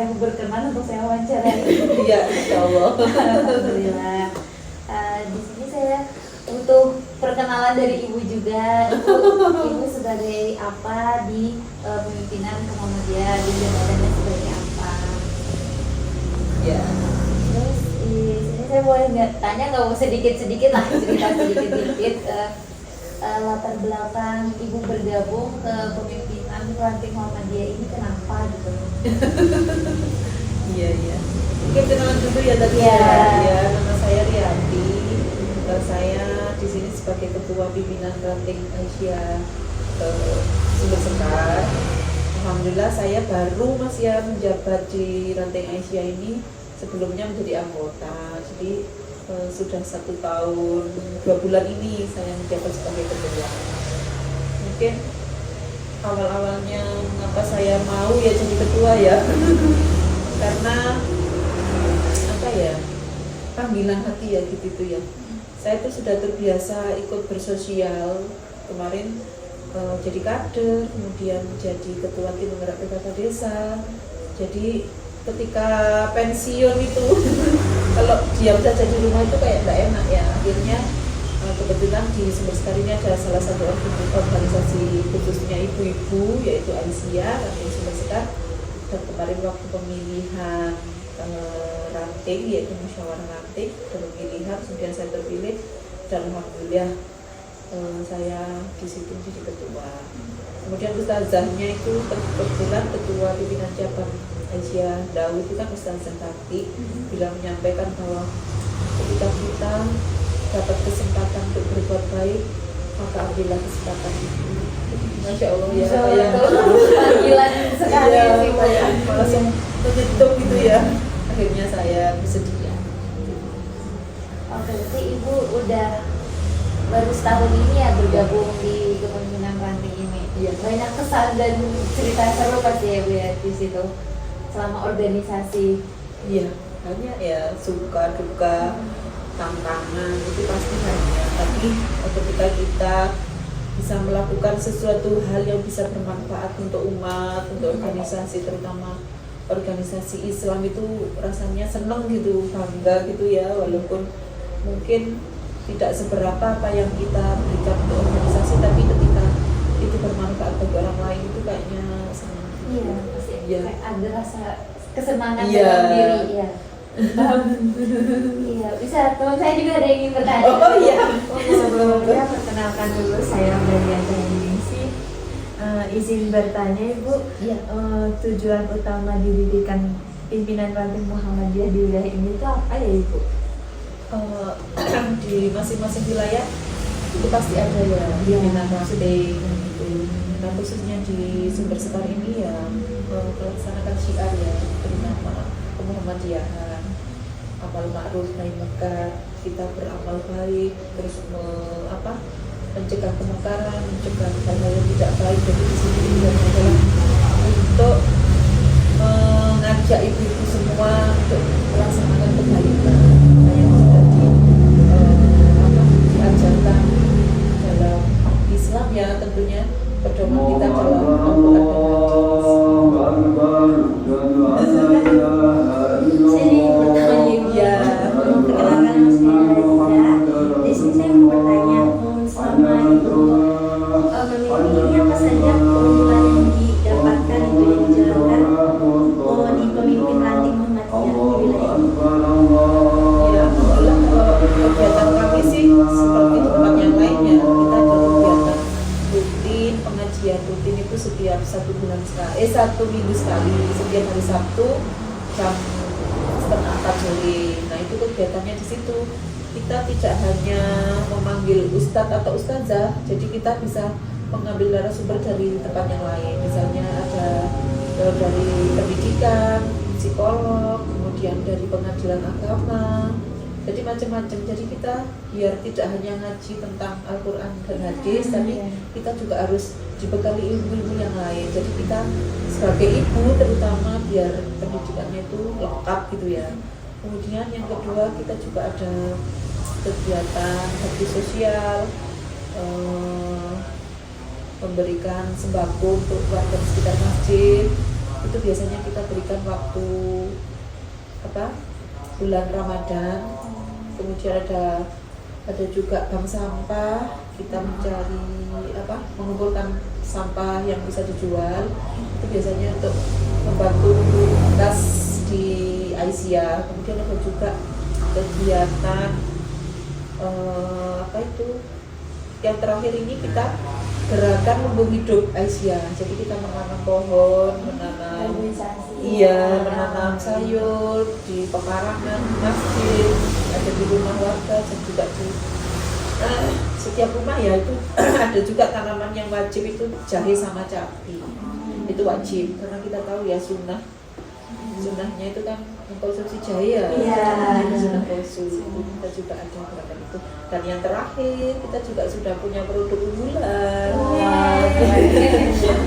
yang berkenan untuk saya wawancarai. Iya, insya Allah. Alhamdulillah. Di sini saya butuh perkenalan dari Ibu juga. Ibu sebagai apa di pemimpinan Muhammadiyah, dan jabatannya sebagai apa? Ya. Terus di sini saya boleh tanya nggak sedikit-sedikit lah, cerita sedikit-sedikit latar belakang Ibu bergabung ke pemimpinan ranting Muhammadiyah ini kenapa gitu? Iya, iya. Mungkin kenalan dulu ya tadi Ya. ya. Nama saya Rianti. Saya di sini sebagai ketua pimpinan ranting Aisyah Sumber Sekar. Alhamdulillah saya baru ya menjabat di ranting Aisyah ini, sebelumnya menjadi anggota. Jadi sudah 1 tahun 2 bulan ini saya menjabat sebagai ketua. Mungkin awal-awalnya mengapa saya mau ya jadi ketua ya karena apa ya, panggilan hati ya gitu ya. Saya tuh sudah terbiasa ikut bersosial, kemarin jadi kader, kemudian jadi ketua tim penggerak PKK desa. Jadi ketika pensiun itu kalau diam saja di rumah itu kayak nggak enak ya. Akhirnya kebetulan di Sumber Sekar ini ada salah satu organisasi khususnya ibu-ibu, yaitu Aisyah ranting Sumber Sekar. Dan kemarin waktu pemilihan ranting, yaitu musyawarah ranting, pemilihan, kemudian saya terpilih dan alhamdulillah saya di situ jadi ketua. Kemudian ustazahnya itu kebetulan ketua pimpinan cabang Aisyah Daud itu kan Ustazah Tati, bila menyampaikan bahwa ketika kita dapat kesempatan untuk berbuat baik, maka ambillah kesempatan itu. Masya Allah ya, kayak panggilan sekali sih Bu. langsung menyentuh gitu ya. Akhirnya saya bersedia. Oke, berarti Ibu udah baru setahun ini ya bergabung di kepemimpinan ranting ini. Iya. Banyak kesan dan cerita seru pasti ya Bu ya di situ selama organisasi. Iya, hanya ya suka duka, tantangan itu pasti banyak. Tapi ketika kita bisa melakukan sesuatu hal yang bisa bermanfaat untuk umat, untuk organisasi, terutama organisasi Islam, itu rasanya seneng gitu, bangga gitu ya. Walaupun mungkin tidak seberapa apa yang kita berikan untuk organisasi, tapi ketika itu bermanfaat bagi orang lain itu kayaknya senang. Iya, pasti Iya. kayak ada rasa kesenangan Iya. dalam diri ya. Iya, bisa. Teman saya juga ada yang ingin bertanya. Oh iya. Sebelumnya perkenalkan dulu, saya Marianta Ningsi. Izin bertanya Ibu, Iya. tujuan utama didirikan pimpinan ranting Muhammadiyah di wilayah ini itu apa ya Ibu? Di masing-masing wilayah itu pasti ada ya pimpinan ranting gitu. Nah khususnya di Sumber Sekar ini ya melaksanakan syiar ya, bernama Muhammadiyahan, amal ma'ruf nahi munkar, kita beramal baik, terus mencegah kemungkaran, mencegah hal-hal yang tidak baik. Jadi di sini tujuannya adalah untuk mengajak ibu-ibu semua untuk melaksanakan kebaikan yang sudah diajarkan dalam Islam ya, tentunya pedoman kita dalam Al-Quran Sini bertanya Ibu. Ya. Perkenalkan nama saya Reza. Di sini saya mau bertanya, selama Ibu memimpin ini apa saja keuntungan yang didapatdan Ibu yang dijalankan di pemimpin ranting Muhammadiyah di wilayah ini? Ya, alhamdulillah kalau kegiatan kami sih seperti tempat yang lainnya, kita ada kegiatan rutin, pengajian rutin itu setiap 1 minggu sekali, setiap hari Sabtu jam 3:30 sore. Nah itu kegiatannya di situ. Kita tidak hanya memanggil ustadz atau ustazah, jadi kita bisa mengambil narasumber dari tempat yang lain. Misalnya ada dari pendidikan, psikolog, kemudian dari pengadilan agama, jadi macam-macam. Jadi kita biar tidak hanya ngaji tentang Al-Quran dan hadis, tapi kita juga harus dibekali ilmu-ilmu yang lain. Jadi kita sebagai ibu terutama biar pendidikannya itu lengkap gitu ya. Kemudian yang kedua, kita juga ada kegiatan bakti sosial, memberikan sembako untuk warga di sekitar masjid. itu biasanya kita berikan waktu bulan Ramadan. Kemudian ada juga bank sampah, kita mencari mengumpulkan sampah yang bisa dijual. Itu biasanya untuk membantu kas di Aisyah. Kemudian ada juga kegiatan yang terakhir ini kita gerakan lumbung hidup Aisyah. Jadi kita menanam pohon, menanam sayur di pekarangan masjid, ada di rumah warga, dan juga di setiap rumah ya itu ada juga tanaman yang wajib, itu jahe sama cabai. Itu wajib karena kita tahu ya sunnahnya itu kan mengkonsumsi jahe ya. Sunnah Rasul. Kita juga ada gerakan itu. Dan yang terakhir kita juga sudah punya produk unggulan.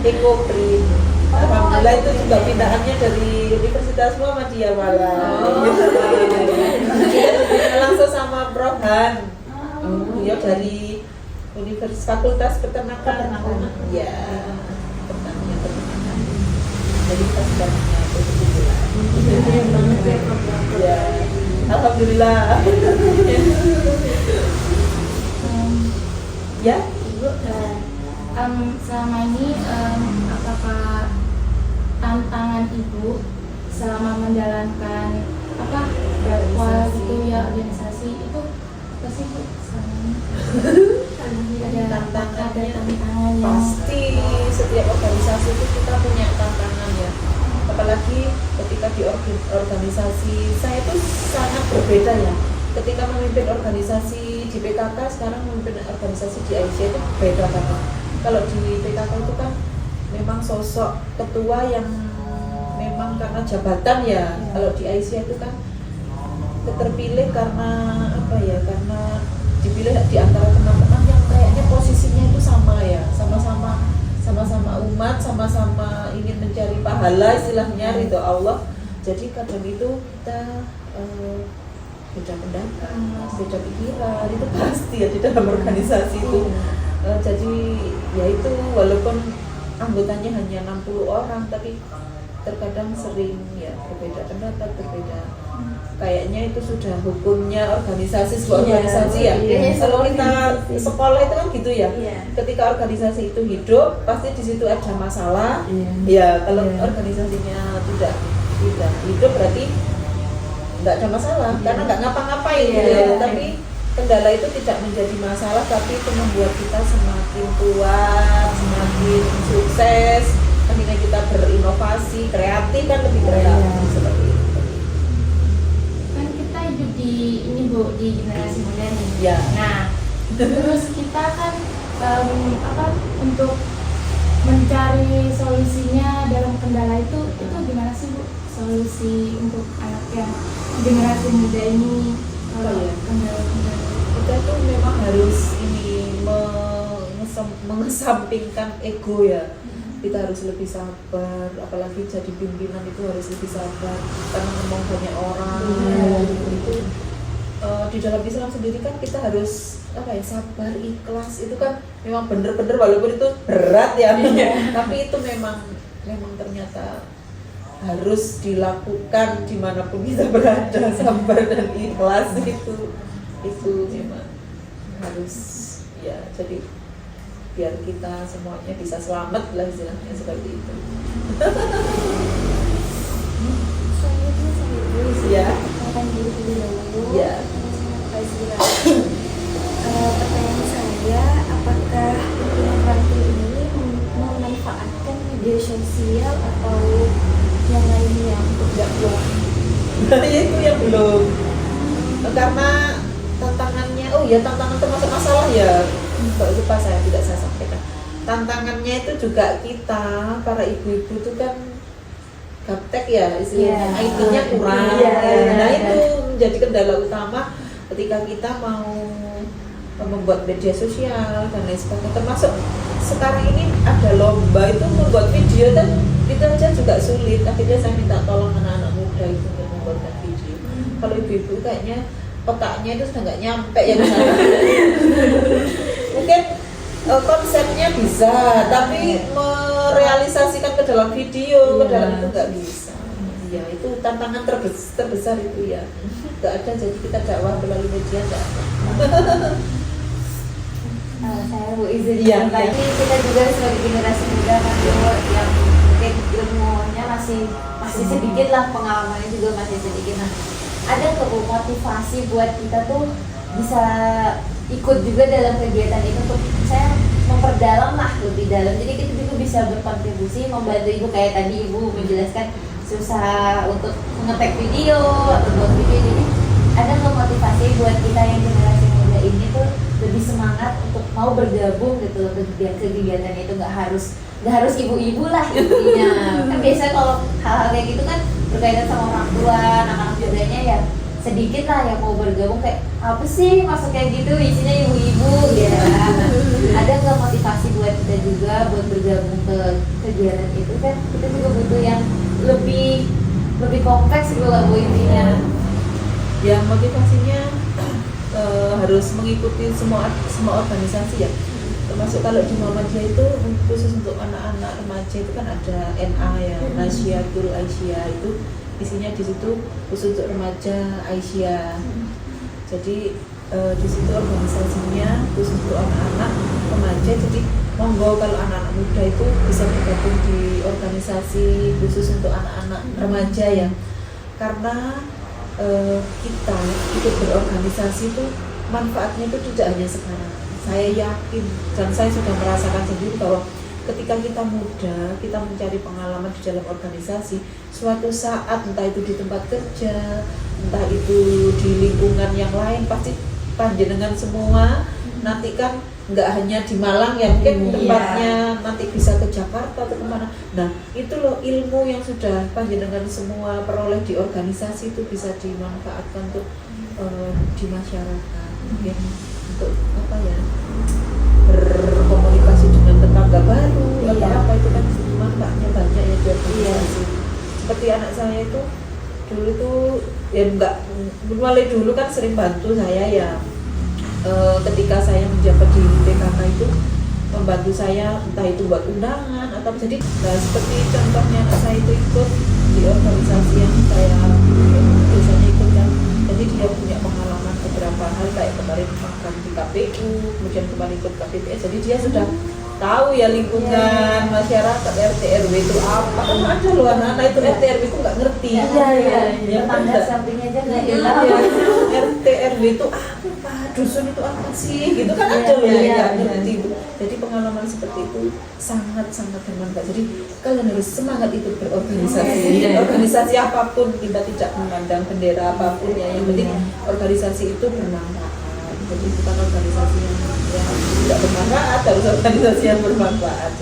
Ekoprint. Alhamdulillah itu juga pindahannya dari Universitas Muhammadiyah malah. Langsung sama Prof Han. Beliau dari Fakultas Peternakan. Ya. Pertanian. Jadi kita sudah punya produk unggulan. Ya. Alhamdulillah. Ya. Ibu, selama ini apakah tantangan ibu selama menjalankan dakwah gitu ya, organisasi itu apa sih Bu selama ini? Ada tantangannya. Pasti setiap organisasi itu kita punya tantangan ya. Apalagi ketika di organisasi saya itu sangat berbeda ya. Ketika memimpin organisasi di PKK, sekarang memimpin organisasi di Aisyah itu beda banget. Kalau di PKK itu kan memang sosok ketua yang memang karena jabatan ya. Kalau di Aisyah itu kan terpilih karena karena dipilih di antara teman-teman yang kayaknya posisinya itu sama ya, sama-sama umat, sama-sama ingin mencari pahala, istilahnya ridho Allah. Jadi kadang itu kita beda pendapat, beda pikiran, itu pasti ya di dalam organisasi itu. Jadi ya itu walaupun anggotanya hanya 60 orang, tapi terkadang sering ya berbeda pendapat, berbeda. Kayaknya itu sudah hukumnya organisasi, sebuah organisasi ya. Kalau kita sekolah itu kan gitu ya. Ketika organisasi itu hidup, pasti di situ ada masalah. Ya, kalau organisasinya tidak hidup berarti nggak ada masalah, karena nggak ngapa-ngapain gitu ya. Tapi kendala itu tidak menjadi masalah, tapi itu membuat kita semakin kuat, semakin sukses. Ketika kita berinovasi, kreatif kan lebih kreatif seperti itu. Kan kita hidup di di generasi modern ini. Ya. Nah, terus kita kan untuk mencari solusinya dalam kendala itu gimana sih Bu? Solusi untuk anak yang generasi muda ini kendala-kendala. Kita tuh memang harus mengesampingkan ego ya. Kita harus lebih sabar, apalagi jadi pimpinan itu harus lebih sabar karena ngomong banyak orang. Itu di dalam Islam sendiri kan kita harus sabar, ikhlas, itu kan memang bener-bener walaupun itu berat ya. Tapi itu memang ternyata harus dilakukan dimanapun kita berada. Sabar dan ikhlas itu memang harus ya. Jadi biar kita semuanya bisa selamat lah, istilahnya seperti itu. Ya. Ya. Pertanyaan saya, apakah pimpinan ranting ini memanfaatkan media sosial atau yang lainnya untuk dakwah? Ya itu yang belum. Karena tantangannya, tantangan termasuk masalah ya. Kok lupa saya sampaikan. Tantangannya itu juga kita para ibu-ibu itu kan gaptek ya, istilahnya IT-nya kurang. Nah itu menjadi kendala utama ketika kita mau membuat media sosial dan lain sebagainya. Termasuk sekarang ini ada lomba itu membuat video, dan itu aja juga sulit. Akhirnya saya minta tolong anak-anak muda itu untuk membuatkan video. Kalau ibu-ibu kayaknya otaknya itu sudah nggak nyampe ya ke sana. Mungkin konsepnya bisa, tapi merealisasikan ke dalam video, ke dalam itu nggak bisa. Ya itu tantangan terbesar itu ya. Nggak ada, jadi kita dakwah melalui media nggak ada. Saya Bu izin Iya, lagi iya. kita juga sebagai generasi muda kan Bu, yang mungkin ilmunya masih sedikit lah, pengalamannya juga masih sedikit. Nah, ada nggak Bu motivasi buat kita tuh bisa ikut juga dalam kegiatan itu untuk saya memperdalam lah lebih dalam, jadi kita juga bisa berkontribusi membantu Ibu kayak tadi Ibu menjelaskan susah untuk ngetek video atau buat video. Jadi ada nggak motivasi buat kita yang generasi muda ini tuh lebih semangat untuk mau bergabung gitu loh ke kegiatan itu, nggak harus ibu-ibu lah intinya. Kan biasanya kalau hal-hal kayak gitu kan berkaitan sama orang tua, anak-anak mudanya ya sedikit lah yang mau bergabung, kayak apa sih masuk kayak gitu isinya ibu-ibu ya. Ada nggak motivasi buat kita juga buat bergabung ke kegiatan itu? Kan kita juga butuh yang lebih kompleks gitu lah Bu intinya. Yang motivasinya harus mengikuti semua organisasi ya, termasuk kalau di Muhammadiyah itu khusus untuk anak-anak remaja itu kan ada NA ya, Nasyiatul Aisyah, itu isinya di situ khusus untuk remaja Aisyah. Jadi di situ organisasinya khusus untuk anak-anak remaja. Jadi monggo kalau anak-anak muda itu bisa bergabung di organisasi khusus untuk anak-anak remaja ya, karena kita ikut berorganisasi itu manfaatnya itu tidak hanya sekarang. Saya yakin dan saya sudah merasakan sendiri bahwa ketika kita muda, kita mencari pengalaman di dalam organisasi, suatu saat entah itu di tempat kerja, entah itu di lingkungan yang lain, pasti panjenengan semua nanti kan nggak hanya di Malang ya, mungkin tempatnya nanti bisa ke Jakarta atau kemana. Nah itu loh ilmu yang sudah panjenengan semua peroleh di organisasi itu bisa dimanfaatkan untuk di masyarakat, ya, untuk apa ya, berkomunikasi dengan tetangga baru atau apa, itu kan manfaatnya banyak ya di organisasi. Seperti anak saya itu dulu tuh ya enggak, mulai dulu kan sering bantu saya ya. Ketika saya menjabat di PKK itu membantu saya entah itu buat undangan atau jadi seperti contohnya anak saya itu ikut di organisasi yang saya biasanya ikut kan, jadi dia punya pengalaman beberapa hal kayak kemarin makan di KPU, kemudian kemarin ikut KPPS, jadi dia sudah tahu ya lingkungan masyarakat RT RW itu apa. Kan ada loh anak-anak itu RT RW itu nggak ngerti. Tetangga sampingnya aja nggak tahu. RT RW itu apa, dusun itu apa sih, gitu kan ada loh yang nggak ngerti. Jadi pengalaman seperti itu sangat bermanfaat. Jadi kalian harus semangat ikut berorganisasi. Organisasi apapun, kita tidak memandang bendera apapun ya, yang penting organisasi itu bermanfaat. Jadi bukan organisasi yang tidak bermanfaat, harus organisasi yang bermanfaat.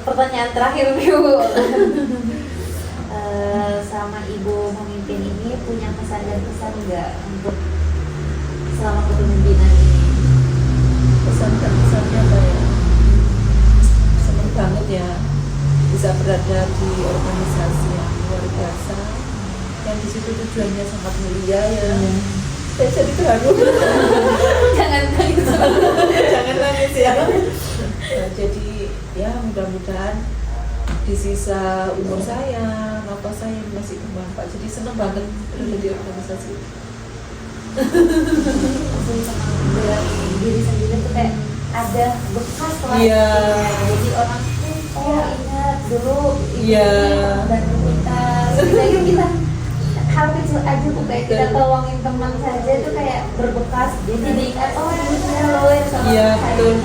Pertanyaan terakhir Bu, sama Ibu memimpin ini punya pesan dan pesan nggak untuk selama kepemimpinan ini? Pesan dan pesannya apa ya? Senang banget ya bisa berada di organisasi yang luar biasa, yang di situ tujuannya sangat mulia ya. Saya jadi terharu. Jangan nangis. Jangan nangis ya. Nah, jadi ya mudah-mudahan di sisa umur saya, nafas saya masih bermanfaat. Jadi senang banget berada di organisasi. Langsung senang dengan diri sendiri tuh kayak ada bekas lah. Iya. Jadi orang tuh ingat dulu Iya. dan kita setidaknya kita hal kecil aja tuh kayak kita tolongin teman saja tuh kayak berbekas. Jadi diingat ini saya loh yang sama Iya, saya. betul.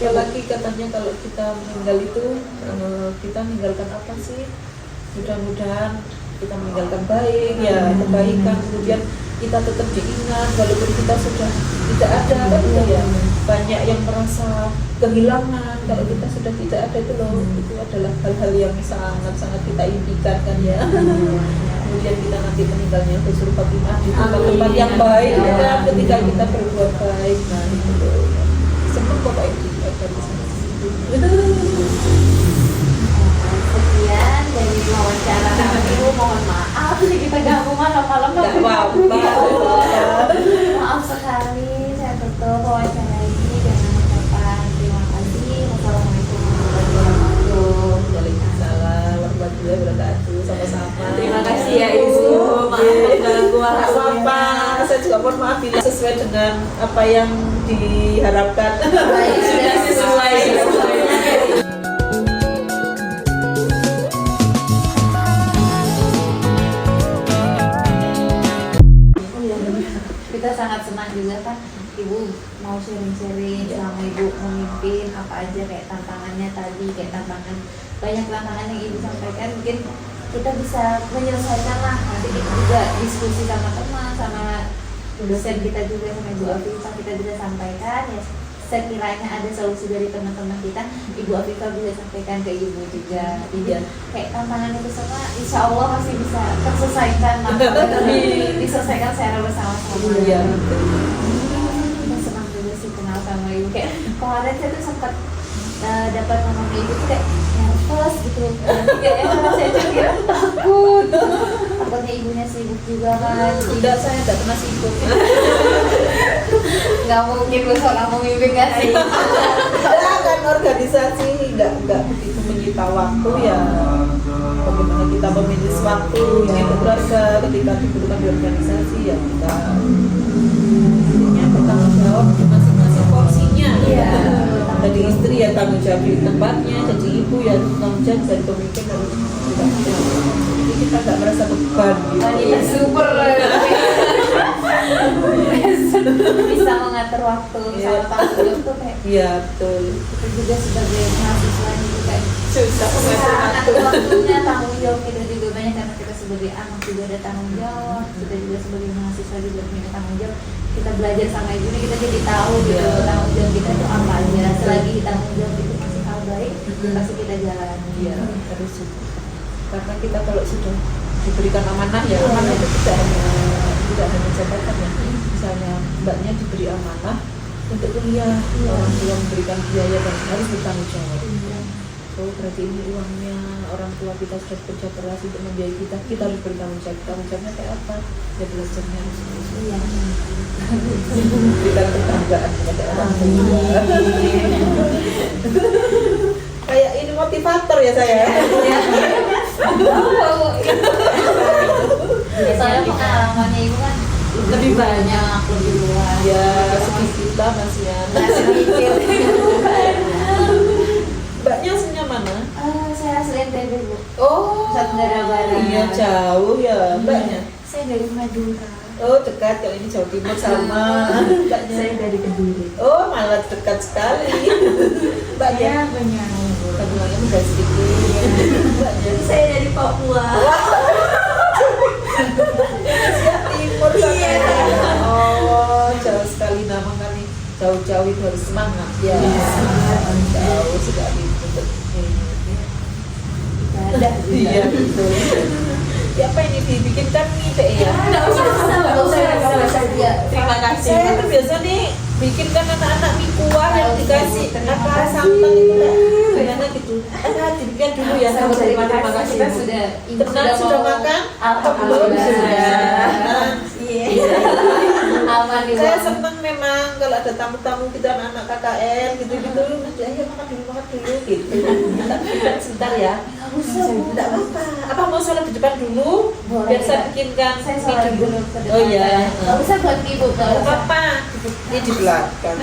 Apalagi katanya kalau kita meninggal itu kita meninggalkan apa sih? Mudah-mudahan kita meninggalkan baik ya, kebaikan, kemudian kita tetap diingat walaupun kita sudah tidak ada kan gitu ya. Banyak yang merasa kehilangan kalau kita sudah tidak ada, itu loh, itu adalah hal-hal yang sangat kita impikan kan ya. Kemudian kita nanti meninggalnya husnul khotimah di tempat yang baik ya, ketika kita berbuat baik. Nah itu loh, senang kok kayak gitu Sekian dari wawancara kami. Mohon maaf nih kita ganggu malam-malam. nggak apa-apa. Maaf sekali, saya tutup wawancara ini dengan ucapan Aduh, sama-sama. Terima kasih ya Ibu. Maaf mengganggu Nggak apa-apa, saya juga mohon maaf bila sesuai dengan apa yang diharapkan. Sudah sesuai. Kita sangat senang juga kan Ibu mau sharing-sharing selama Ibu memimpin apa aja kayak tantangannya tadi, kayak banyak tantangan yang Ibu sampaikan, mungkin kita bisa menyelesaikan lah. Nanti kita juga diskusi sama teman, sama dosen kita juga, sama Ibu Afifah, kita bisa sampaikan ya sekiranya ada solusi dari teman-teman kita, Ibu Afifah bisa sampaikan ke Ibu juga. Jadi kayak tantangan itu semua insya Allah masih bisa terselesaikan, diselesaikan secara bersama-sama. Iya. Kita senang juga sih kenal sama Ibu. Kayak kemarin saya tuh sempat dapat nomor Ibu tuh kayak nervous gitu. Nanti kayak saya juga takut. Takutnya ibunya sibuk juga kan. Tidak, saya tidak pernah sibuk. Nggak mungkin besok kamu mimpi kan sih. Kan organisasi nggak begitu menyita waktu ya. Bagaimana kita memilih waktu yang keluarga ketika dibutuhkan di organisasi ya kita punya bertanggung jawab di masing-masing porsinya. Iya. Jadi istri ya tanggung jawab di tempatnya, jadi ibu ya tanggung jawab dari pemimpin harus ditanggung jawab. Jadi kita nggak merasa beban gitu. Iya super. Bisa mengatur waktu sama tanggung jawab tuh kayak Iya betul. kita juga sebagai mahasiswa itu kayak Susah mengatur waktunya, tanggung jawab kita juga banyak karena kita sebagai anak juga ada tanggung jawab, kita juga sebagai mahasiswa juga punya tanggung jawab. Kita belajar sama ibu ini kita jadi tahu gitu tanggung jawab kita itu apa aja. Selagi tanggung jawab itu masih hal baik, pasti kita jalani. Iya harus itu. Karena kita kalau sudah diberikan amanah ya amanah itu tidak hanya jabatan ya. Misalnya mbaknya diberi amanah untuk kuliah, orang tua memberikan biaya dan harus bertanggung jawab. Oh berarti ini uangnya orang tua kita sudah bekerja keras untuk membiayai kita harus bertanggung jawab. Tanggung jawabnya kayak apa? Ya belajarnya harus Iya. memberikan kebanggaan kepada orang tua. Kayak ini motivator ya saya. Soalnya pengalamannya ibu kan lebih banyak, lebih luas. Ya sedikit lah Mas ya. Masih mikir. Mbaknya aslinya mana? Saya asli NTB Bu. Oh, Nusa Tenggara Barat. Iya jauh ya mbaknya. Saya dari Madura. Oh dekat, kalau ini Jawa Timur sama mbaknya. Saya dari Kediri. Oh malah dekat sekali. Mbaknya banyak. Banyuwangi udah sedikit. Mbaknya Saya dari Papua. Indonesia Timur sana. Oh jauh sekali nama kami. Jauh-jauh itu harus semangat ya. Jauh sekali untuk ini. Ada. Iya betul. Ya apa ini dibikinkan mie Teh ya? Nggak usah. Terima kasih. Saya tuh biasa nih bikinkan anak-anak mie kuah yang dikasih akar santan itu lah. Gimana gitu? Dibikin dulu ya. Terima kasih. Kita sudah Tenang sudah makan? Alhamdulillah. Sudah. Iya. Aman di Saya bawah. seneng memang kalau ada tamu-tamu kita anak-anak KKN gitu-gitu, ayo makan dulu gitu. Kita sebentar ya. Tidak apa-apa. Apa mau sholat di depan dulu? Boleh, Biar saya Kak. bikinkan Saya mie sholat dulu. dulu ke depan. Oh iya. Nggak usah buat ibu. Nggak apa-apa. Ini di belakang.